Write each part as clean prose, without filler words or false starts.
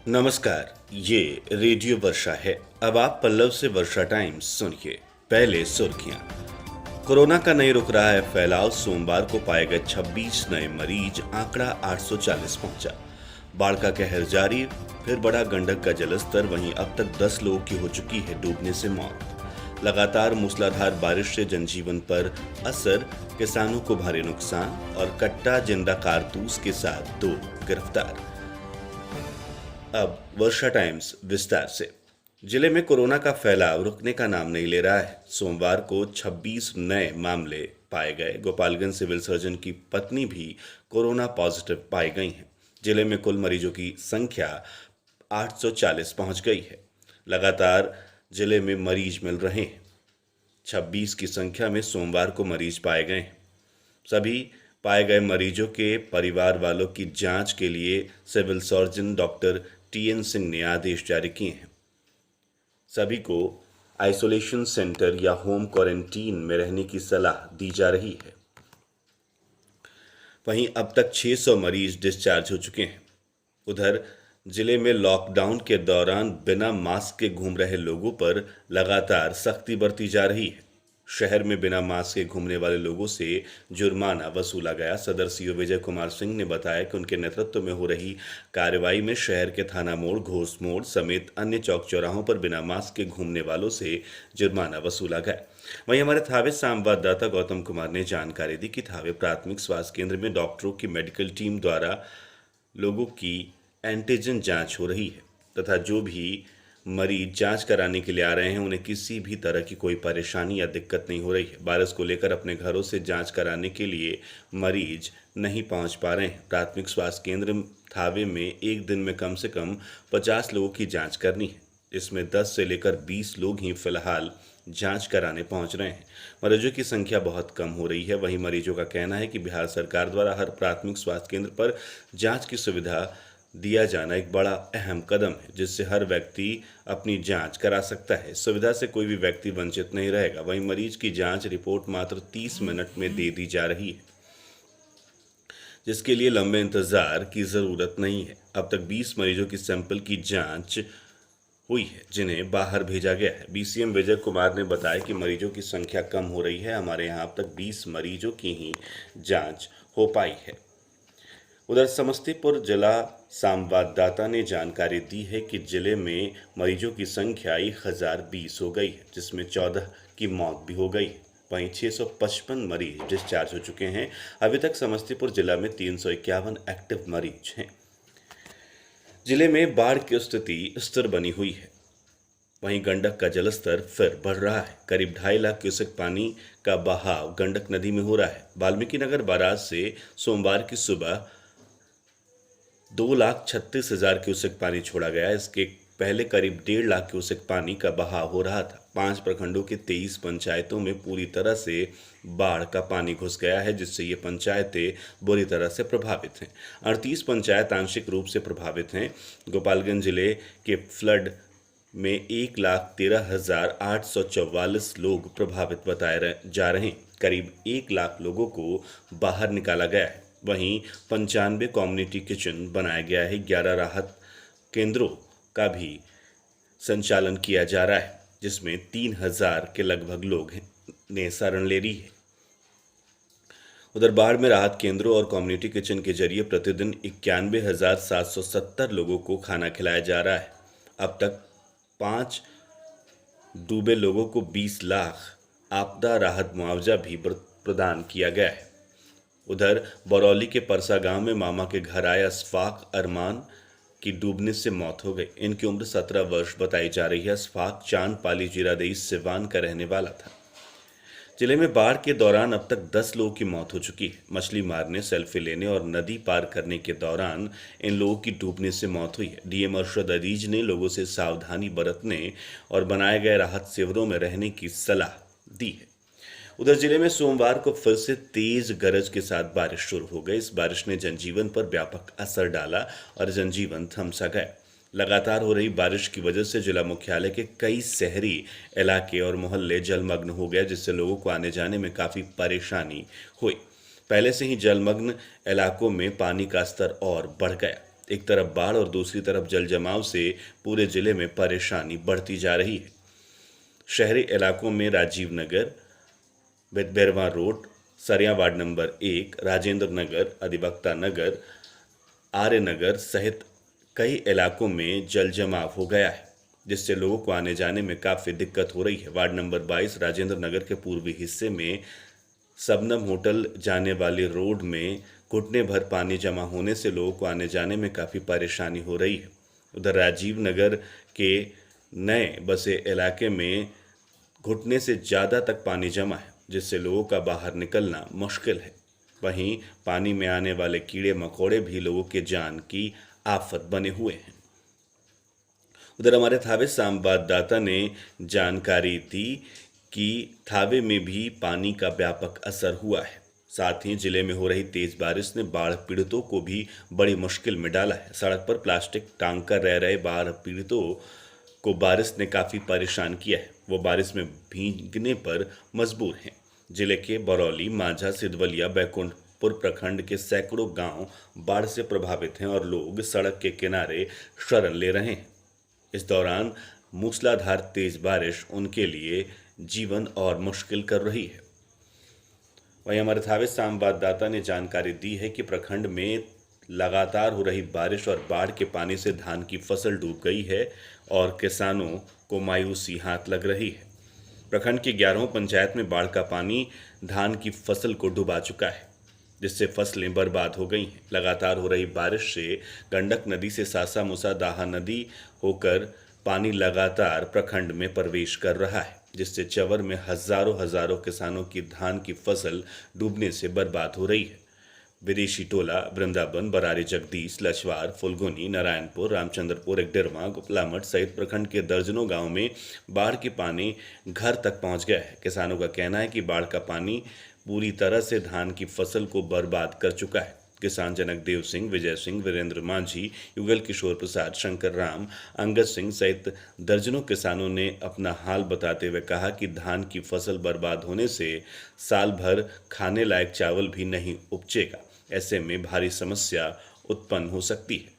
नमस्कार। ये रेडियो वर्षा है। अब आप पल्लव से वर्षा टाइम्स सुनिए। पहले सुर्खियां। कोरोना का नहीं रुक रहा है फैलाव। सोमवार को पाए गए 26 नए मरीज, आंकड़ा 840 पहुंचा। बाढ़ का कहर जारी, फिर बढ़ा गंडक का जलस्तर। वहीं अब तक 10 लोगों की हो चुकी है डूबने से मौत। लगातार मूसलाधार बारिश से जनजीवन पर असर, किसानों को भारी नुकसान और कट्टा जिंदा कारतूस के साथ 2 गिरफ्तार। अब वर्षा टाइम्स विस्तार से। जिले में कोरोना का फैलाव रुकने का नाम नहीं ले रहा है। सोमवार को 26 नए मामले पाए गए। गोपालगंज सिविल सर्जन की पत्नी भी कोरोना पॉजिटिव पाई गई हैं। जिले में कुल मरीजों की संख्या 840 पहुंच गई है। लगातार जिले में मरीज मिल रहे हैं। 26 की संख्या में सोमवार को मरीज पाए गए हैं। सभी पाए गए मरीजों के परिवार वालों की जांच के लिए civil surgeon doctor TN Singh ने आदेश जारी किए हैं। सभी को isolation centre or home quarantine में रहने की सलाह दी जा रही है। वहीं अब तक 600 मरीज डिस्चार्ज हो चुके हैं। उधर जिले में लॉकडाउन के दौरान बिना मास्क के घूम रहे लोगों पर लगातार सख्ती बरती जा रही है। शहर में बिना मास्क के घूमने वाले लोगों से जुर्माना वसूला गया। सदर सीओ विजय कुमार सिंह ने बताया कि उनके नेतृत्व में हो रही कार्रवाई में शहर के थाना मोड़, घोष मोड़ समेत अन्य चौक चौराहों पर बिना मास्क के घूमने वालों से जुर्माना वसूला गया। वहीं हमारे थावे संवाददाता गौतम कुमार ने जानकारी दी कि थावे प्राथमिक स्वास्थ्य केंद्र में डॉक्टरों की मेडिकल टीम द्वारा लोगों की एंटीजन जांच हो रही है तथा जो भी मरीज जांच कराने के लिए आ रहे हैं उन्हें किसी भी तरह की कोई परेशानी या दिक्कत नहीं हो रही है। वायरस को लेकर अपने घरों से जांच कराने के लिए मरीज नहीं पहुंच पा रहे हैं। प्राथमिक स्वास्थ्य केंद्र थावे में एक दिन में कम से कम 50 लोगों की जांच करनी है। इसमें 10 से लेकर 20 लोग ही फिलहाल जांच कराने पहुंच रहे हैं। मरीजों की संख्या बहुत कम हो रही है। वहीं मरीजों का कहना है कि बिहार सरकार द्वारा हर प्राथमिक स्वास्थ्य केंद्र पर जांच की सुविधा दिया जाना एक बड़ा अहम कदम है, जिससे हर व्यक्ति अपनी जांच करा सकता है। सुविधा से कोई भी व्यक्ति वंचित नहीं रहेगा। वहीं मरीज की जांच रिपोर्ट मात्र 30 मिनट में दे दी जा रही है, जिसके लिए लंबे इंतजार की जरूरत नहीं है। अब तक 20 मरीजों की सैंपल की जांच हुई है, जिन्हें बाहर भेजा गया है। बीसीएम विजय कुमार ने बताया कि मरीजों की संख्या कम हो रही है। हमारे यहाँ अब तक 20 मरीजों की ही जांच हो पाई है। उधर समस्तीपुर जिला संवाददाता ने जानकारी दी है कि जिले में मरीजों की संख्या 1020 हो गई है, जिसमें 14 की मौत भी हो गई है। वहीं 655 मरीज डिस्चार्ज हो चुके हैं। अभी तक समस्तीपुर जिला में 351 एक्टिव मरीज हैं। जिले में बाढ़ की स्थिति स्थिर बनी हुई है। वहीं गंडक का जलस्तर फिर बढ़ रहा है। करीब 2.5 लाख क्यूसेक पानी का बहाव गंडक नदी में हो रहा है। वाल्मीकि नगर बैराज से सोमवार की सुबह 2,36,000 क्यूसेक पानी छोड़ा गया। इसके पहले करीब 1.5 लाख क्यूसेक पानी का बहाव हो रहा था। 5 प्रखंडों के 23 पंचायतों में पूरी तरह से बाढ़ का पानी घुस गया है, जिससे ये पंचायतें बुरी तरह से प्रभावित हैं। 38 पंचायत आंशिक रूप से प्रभावित हैं। गोपालगंज जिले के फ्लड में 1,13,844 लोग प्रभावित बताए जा रहे हैं। करीब 1 लाख लोगों को बाहर निकाला गया है। वहीं 95 कम्युनिटी किचन बनाया गया है। 11 राहत केंद्रों का भी संचालन किया जा रहा है, जिसमें 3,000 के लगभग लोग ने शरण ले ली है। उधर बाढ़ में राहत केंद्रों और कम्युनिटी किचन के जरिए प्रतिदिन 91,770 लोगों को खाना खिलाया जा रहा है। अब तक 5 डूबे लोगों को 20 लाख आपदा राहत मुआवजा भी प्रदान किया गया है। उधर बरौली के परसा गांव में मामा के घर आए अशफाक अरमान की डूबने से मौत हो गई। इनकी उम्र 17 वर्ष बताई जा रही है। अशफाक चांदपाली जीरादेई सिवान का रहने वाला था। जिले में बाढ़ के दौरान अब तक 10 लोगों की मौत हो चुकी है। मछली मारने, सेल्फी लेने और नदी पार करने के दौरान इन लोगों की डूबने से मौत हुई है। डीएम अरशद अजीज ने लोगों से सावधानी बरतने और बनाए गए राहत शिविरों में रहने की सलाह दी है। उधर जिले में सोमवार को फिर से तेज गरज के साथ बारिश शुरू हो गई। इस बारिश ने जनजीवन पर व्यापक असर डाला और जनजीवन थम सा गया। लगातार हो रही बारिश की वजह से जिला मुख्यालय के कई शहरी इलाके और मोहल्ले जलमग्न हो गए, जिससे लोगों को आने जाने में काफ़ी परेशानी हुई। पहले से ही जलमग्न इलाकों में पानी का स्तर और बढ़ गया। एक तरफ बाढ़ और दूसरी तरफ जल जमाव से पूरे जिले में परेशानी बढ़ती जा रही है। शहरी इलाकों में राजीव नगर, बेरवा रोड, सरिया वार्ड नंबर 1, राजेंद्र नगर, अधिवक्ता नगर, आर्य नगर सहित कई इलाकों में जल जमाव हो गया है, जिससे लोगों को आने जाने में काफ़ी दिक्कत हो रही है। वार्ड नंबर 22 राजेंद्र नगर के पूर्वी हिस्से में सबनम होटल जाने वाली रोड में घुटने भर पानी जमा होने से लोगों को आने जाने में काफ़ी परेशानी हो रही है। उधर राजीव नगर के नए बसे इलाके में घुटने से ज़्यादा तक पानी जमा है, जिससे लोगों का बाहर निकलना मुश्किल है। वहीं पानी में आने वाले कीड़े मकोड़े भी लोगों के जान की आफत बने हुए हैं। उधर हमारे थावे संवाददाता ने जानकारी दी कि थावे में भी पानी का व्यापक असर हुआ है। साथ ही जिले में हो रही तेज बारिश ने बाढ़ पीड़ितों को भी बड़ी मुश्किल में डाला है। सड़क पर प्लास्टिक टांग कर रह रहे बाढ़ पीड़ितों को बारिश ने काफ़ी परेशान किया है। वो बारिश में भीगने पर मजबूर हैं। जिले के बरौली, माझा, सिद्धवलिया, बैकुंठपुर प्रखंड के सैकड़ों गांव बाढ़ से प्रभावित हैं और लोग सड़क के किनारे शरण ले रहे हैं। इस दौरान मूसलाधार तेज बारिश उनके लिए जीवन और मुश्किल कर रही है। वहीं हमारे थावे संवाददाता ने जानकारी दी है कि प्रखंड में लगातार हो रही बारिश और बाढ़ के पानी से धान की फसल डूब गई है और किसानों को मायूसी हाथ लग रही है। प्रखंड की 11 पंचायत में बाढ़ का पानी धान की फसल को डुबा चुका है, जिससे फसलें बर्बाद हो गई हैं। लगातार हो रही बारिश से गंडक नदी से सासा मूसा दाहा नदी होकर पानी लगातार प्रखंड में प्रवेश कर रहा है, जिससे चवर में हजारों किसानों की धान की फसल डूबने से बर्बाद हो रही है। विदेशी टोला, वृंदावन, बरारी, जगदीश, लछवार, फुलगुनी, नारायणपुर, रामचंद्रपुर, एकडेरमा, गुपलामठ सहित प्रखंड के दर्जनों गांव में बाढ़ के पानी घर तक पहुंच गया है। किसानों का कहना है कि बाढ़ का पानी पूरी तरह से धान की फसल को बर्बाद कर चुका है। किसान जनक देव सिंह, विजय सिंह, वीरेंद्र मांझी, युगल किशोर प्रसाद, शंकर राम, अंगद सिंह सहित दर्जनों किसानों ने अपना हाल बताते हुए कहा कि धान की फसल बर्बाद होने से साल भर खाने लायक चावल भी नहीं उपजेगा। ऐसे में भारी समस्या उत्पन्न हो सकती है।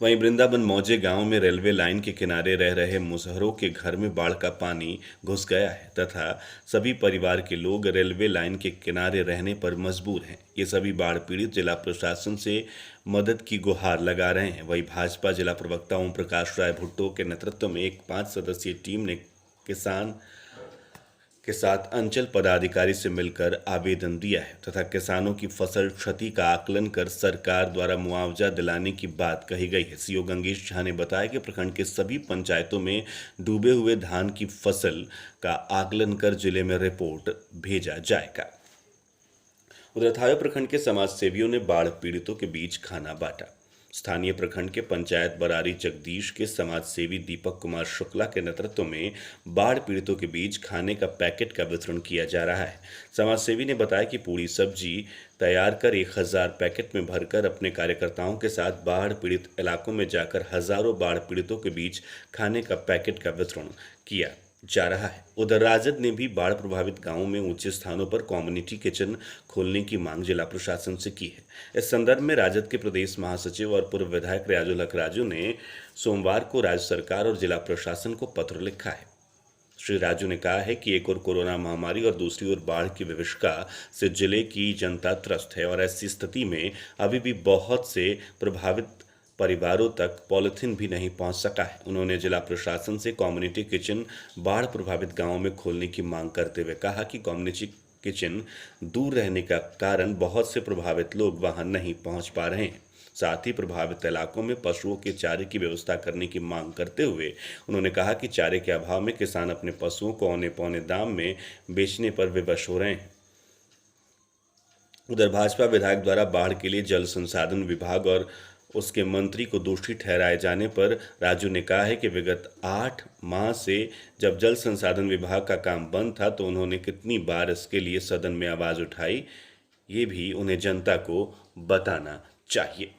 वहीं वृंदावन मौजे गांव में रेलवे लाइन के किनारे रह रहे मुसहरों के घर में बाढ़ का पानी घुस गया है तथा सभी परिवार के लोग रेलवे लाइन के किनारे रहने पर मजबूर हैं। ये सभी बाढ़ पीड़ित जिला प्रशासन से मदद की गुहार लगा रहे हैं। वहीं भाजपा जिला प्रवक्ता ओम प्रकाश राय भुट्टो के नेतृत्व में एक 5 सदस्यीय टीम ने किसान के साथ अंचल पदाधिकारी से मिलकर आवेदन दिया है तथा किसानों की फसल क्षति का आकलन कर सरकार द्वारा मुआवजा दिलाने की बात कही गई है। सीओ गंगेश झा ने बताया कि प्रखंड के सभी पंचायतों में डूबे हुए धान की फसल का आकलन कर जिले में रिपोर्ट भेजा जाएगा। उधर थावे प्रखंड के समाज सेवियों ने बाढ़ पीड़ितों के बीच खाना बांटा। स्थानीय प्रखंड के पंचायत बरारी जगदीश के समाज सेवी दीपक कुमार शुक्ला के नेतृत्व में बाढ़ पीड़ितों के बीच खाने का पैकेट का वितरण किया जा रहा है। समाज सेवी ने बताया कि पूरी सब्जी तैयार कर 1000 पैकेट में भरकर अपने कार्यकर्ताओं के साथ बाढ़ पीड़ित इलाकों में जाकर हजारों बाढ़ पीड़ितों के बीच खाने का पैकेट का वितरण किया जा रहा है। उधर राजद ने भी बाढ़ प्रभावित गांवों में ऊंचे स्थानों पर कम्युनिटी किचन खोलने की मांग जिला प्रशासन से की है। इस संदर्भ में राजद के प्रदेश महासचिव और पूर्व विधायक रियाजुल हक राजू ने सोमवार को राज्य सरकार और जिला प्रशासन को पत्र लिखा है। श्री राजू ने कहा है कि एक ओर कोरोना महामारी और दूसरी ओर बाढ़ की विभीषिका से जिले की जनता त्रस्त है और ऐसी स्थिति में अभी भी बहुत से प्रभावित परिवारों तक पॉलिथीन भी नहीं पहुंच सका है। उन्होंने जिला प्रशासन से कम्युनिटी किचन बाढ़ प्रभावित गांवों में खोलने की मांग करते हुए कहा कि कम्युनिटी किचन दूर रहने का कारण बहुत से प्रभावित लोग वहां नहीं पहुंच पा रहे हैं। साथ ही प्रभावित इलाकों में पशुओं के चारे की व्यवस्था करने की मांग करते हुए उन्होंने कहा कि चारे के अभाव में किसान अपने पशुओं को औने पौने दाम में बेचने पर विवश हो रहे हैं। उधर भाजपा विधायक द्वारा बाढ़ के लिए जल संसाधन विभाग और उसके मंत्री को दोषी ठहराए जाने पर राजू ने कहा है कि विगत 8 माह से जब जल संसाधन विभाग का काम बंद था तो उन्होंने कितनी बार इसके लिए सदन में आवाज़ उठाई, ये भी उन्हें जनता को बताना चाहिए।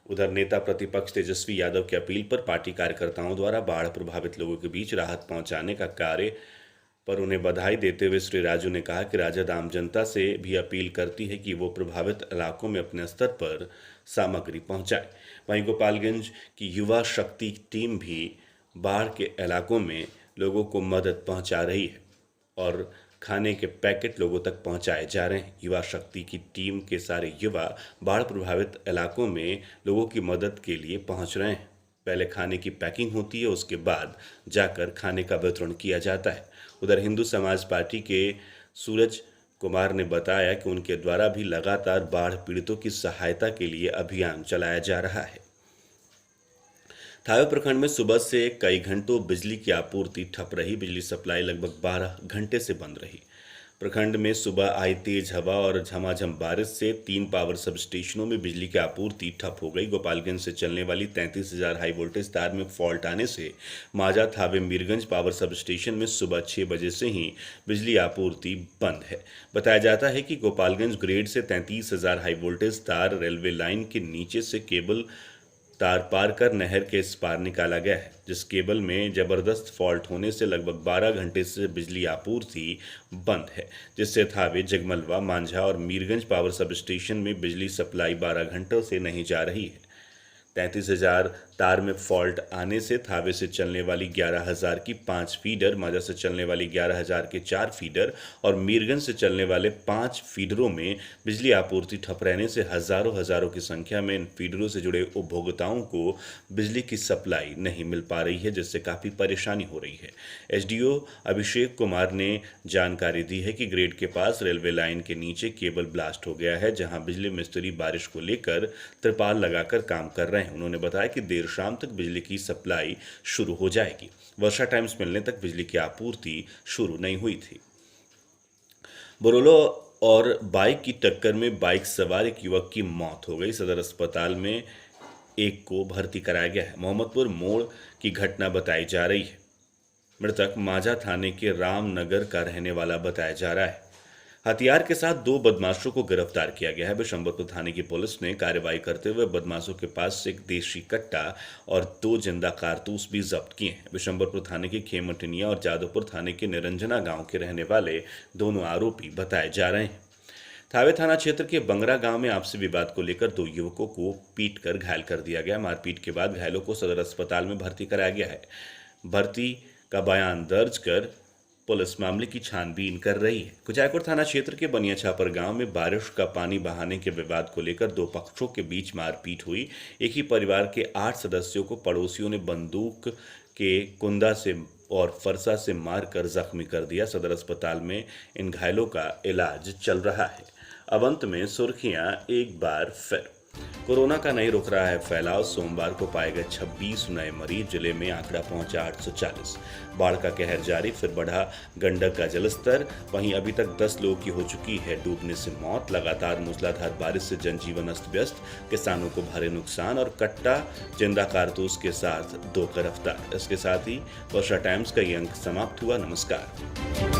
उधर नेता प्रतिपक्ष तेजस्वी यादव की अपील पर पार्टी कार्यकर्ताओं द्वारा बाढ़ प्रभावित लोगों के बीच राहत पहुंचाने का कार्य पर उन्हें बधाई देते हुए श्री राजू ने कहा कि राजद आम जनता से भी अपील करती है कि वो प्रभावित इलाकों में अपने स्तर पर सामग्री पहुंचाए। वहीं गोपालगंज की युवा शक्ति टीम भी बाढ़ के इलाकों में लोगों को मदद पहुंचा रही है और खाने के पैकेट लोगों तक पहुंचाए जा रहे हैं। युवा शक्ति की टीम के सारे युवा बाढ़ प्रभावित इलाकों में लोगों की मदद के लिए पहुंच रहे हैं। पहले खाने की पैकिंग होती है, उसके बाद जाकर खाने का वितरण किया जाता है। उधर हिंदू समाज पार्टी के सूरज कुमार ने बताया कि उनके द्वारा भी लगातार बाढ़ पीड़ितों की सहायता के लिए अभियान चलाया जा रहा है। थावे प्रखंड में सुबह से कई घंटों बिजली की आपूर्ति ठप रही। बिजली सप्लाई लगभग 12 घंटे से बंद रही। प्रखंड में सुबह आई तेज हवा और झमाझम बारिश से 3 पावर सब स्टेशनों में बिजली की आपूर्ति ठप हो गई। गोपालगंज से चलने वाली 33,000 हाई वोल्टेज तार में फॉल्ट आने से Majha Thawe Mirganj power sub station में सुबह 6 बजे से ही बिजली आपूर्ति बंद है। बताया जाता है कि गोपालगंज ग्रेड से 33,000 हाई वोल्टेज तार रेलवे लाइन के नीचे से केबल तार पार कर नहर के इस पार निकाला गया है, जिस केबल में जबरदस्त फॉल्ट होने से लगभग 12 घंटे से बिजली आपूर्ति बंद है, जिससे थावे, जगमलवा, मांझा और मीरगंज पावर सब स्टेशन में बिजली सप्लाई 12 घंटों से नहीं जा रही है। 33,000 तार में फॉल्ट आने से थावे से चलने वाली 11,000 की 5 फीडर, माजा से चलने वाली 11,000 के 4 फीडर और मीरगंज से चलने वाले 5 फीडरों में बिजली आपूर्ति ठप रहने से हजारों की संख्या में इन फीडरों से जुड़े उपभोक्ताओं को बिजली की सप्लाई नहीं मिल पा रही है, जिससे काफ़ी परेशानी हो रही है। एसडीओ अभिषेक कुमार ने जानकारी दी है कि ग्रेड के पास रेलवे लाइन के नीचे केबल ब्लास्ट हो गया है, जहां बिजली मिस्त्री बारिश को लेकर त्रिपाल लगाकर काम कर रहे हैं। उन्होंने बताया कि देर शाम तक बिजली की सप्लाई शुरू हो जाएगी। वर्षा टाइम्स मिलने तक बिजली की आपूर्ति शुरू नहीं हुई थी। बोलेरो और बाइक की टक्कर में बाइक सवार एक युवक की मौत हो गई। सदर अस्पताल में एक को भर्ती कराया गया है। मोहम्मदपुर मोड़ की घटना बताई जा रही है। मृतक मांझा थाने के रामनगर का रहने वाला बताया जा रहा है। हथियार के साथ 2 बदमाशों को गिरफ्तार किया गया है। बिशंबरपुर थाने की पुलिस ने कार्रवाई करते हुए बदमाशों के पास से एक देशी कट्टा और 2 जिंदा कारतूस भी जब्त किए हैं। बिशंबरपुर थाने के खेमटनिया और जादवपुर थाने के निरंजना गांव के रहने वाले दोनों आरोपी बताए जा रहे हैं। थावे थाना क्षेत्र के बंगरा गांव में आपसी विवाद को लेकर 2 युवकों को पीटकर घायल कर दिया गया। मारपीट के बाद घायलों को सदर अस्पताल में भर्ती कराया गया है। भर्ती का बयान दर्ज कर पुलिस मामले की छानबीन कर रही है। कुचायकोट थाना क्षेत्र के बनिया छापर गांव में बारिश का पानी बहाने के विवाद को लेकर 2 पक्षों के बीच मारपीट हुई। एक ही परिवार के 8 सदस्यों को पड़ोसियों ने बंदूक के कुंदा से और फरसा से मारकर जख्मी कर दिया। सदर अस्पताल में इन घायलों का इलाज चल रहा है। अब अंत में सुर्खियां एक बार फिर। कोरोना का नहीं रुक रहा है फैलाव। सोमवार को पाए गए 26 नए मरीज। जिले में आंकड़ा पहुंचा 840। बाढ़ का कहर जारी, फिर बढ़ा गंडक का जलस्तर। वहीं अभी तक 10 लोगों की हो चुकी है डूबने से मौत। लगातार मूसलाधार बारिश से जनजीवन अस्त व्यस्त, किसानों को भारी नुकसान और कट्टा जिंदा कारतूस के साथ 2 गिरफ्तार। इसके साथ ही वर्षा टाइम्स का ये अंक समाप्त हुआ। नमस्कार।